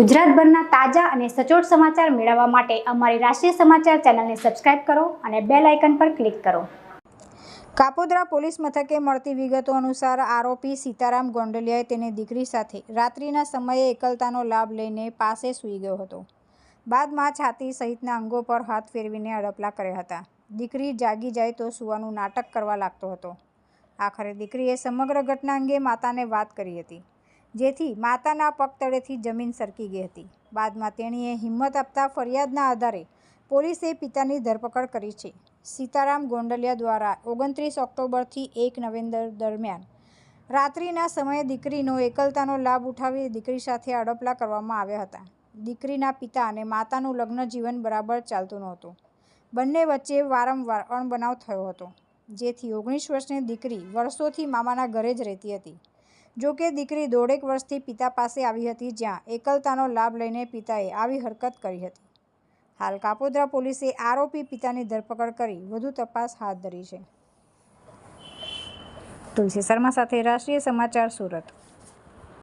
ગુજરાતભરના તાજા અને સચોટ સમાચાર મેળવવા માટે અમારી રાષ્ટ્રીય સમાચાર ચેનલને સબસ્ક્રાઇબ કરો અને બેલ આઇકન પર ક્લિક કરો। કાપોદ્રા પોલીસ મથકે મળતી વિગતો અનુસાર આરોપી સીતારામ ગોંડલિયાએ તેની દીકરી સાથે રાત્રિના સમયે એકલતાનો લાભ લઈને પાસે સૂઈ ગયો હતો। બાદમાં છાતી સહિતના અંગો પર હાથ ફેરવીને અડપલા કર્યા હતા। દીકરી જાગી જાય તો સૂવાનું નાટક કરવા લાગતો હતો। આખરે દીકરીએ સમગ્ર ઘટના અંગે માતાને વાત કરી હતી, જેથી માતાના પગ તળેથી જમીન સરકી ગઈ હતી। બાદમાં તેણીએ હિંમત આપતા ફરિયાદના આધારે પોલીસે પિતાની ધરપકડ કરી છે। સીતારામ ગોંડલિયા દ્વારા 29 ઓક્ટોબરથી 1 નવેમ્બર દરમિયાન રાત્રિના સમયે દીકરીનો એકલતાનો લાભ ઉઠાવી દીકરી સાથે અડપલા કરવામાં આવ્યા હતા। દીકરીના પિતા અને માતાનું લગ્ન જીવન બરાબર ચાલતું નહોતું। બંને વચ્ચે વારંવાર અણબનાવ થયો હતો, જેથી 19 વર્ષની દીકરી વર્ષોથી મામાના ઘરે જ રહેતી હતી। જોકે દીકરી દોઢેક વર્ષથી પિતા પાસે આવી હતી, જ્યાં એકલતાનો લાભ લઈને પિતાએ આવી હરકત કરી હતી। હાલ કાપોદ્રા પોલીસે આરોપી પિતાની ધરપકડ કરી વધુ તપાસ હાથ ધરી છે। તુલસી શર્મા સાથે રાષ્ટ્રીય સમાચાર, સુરત।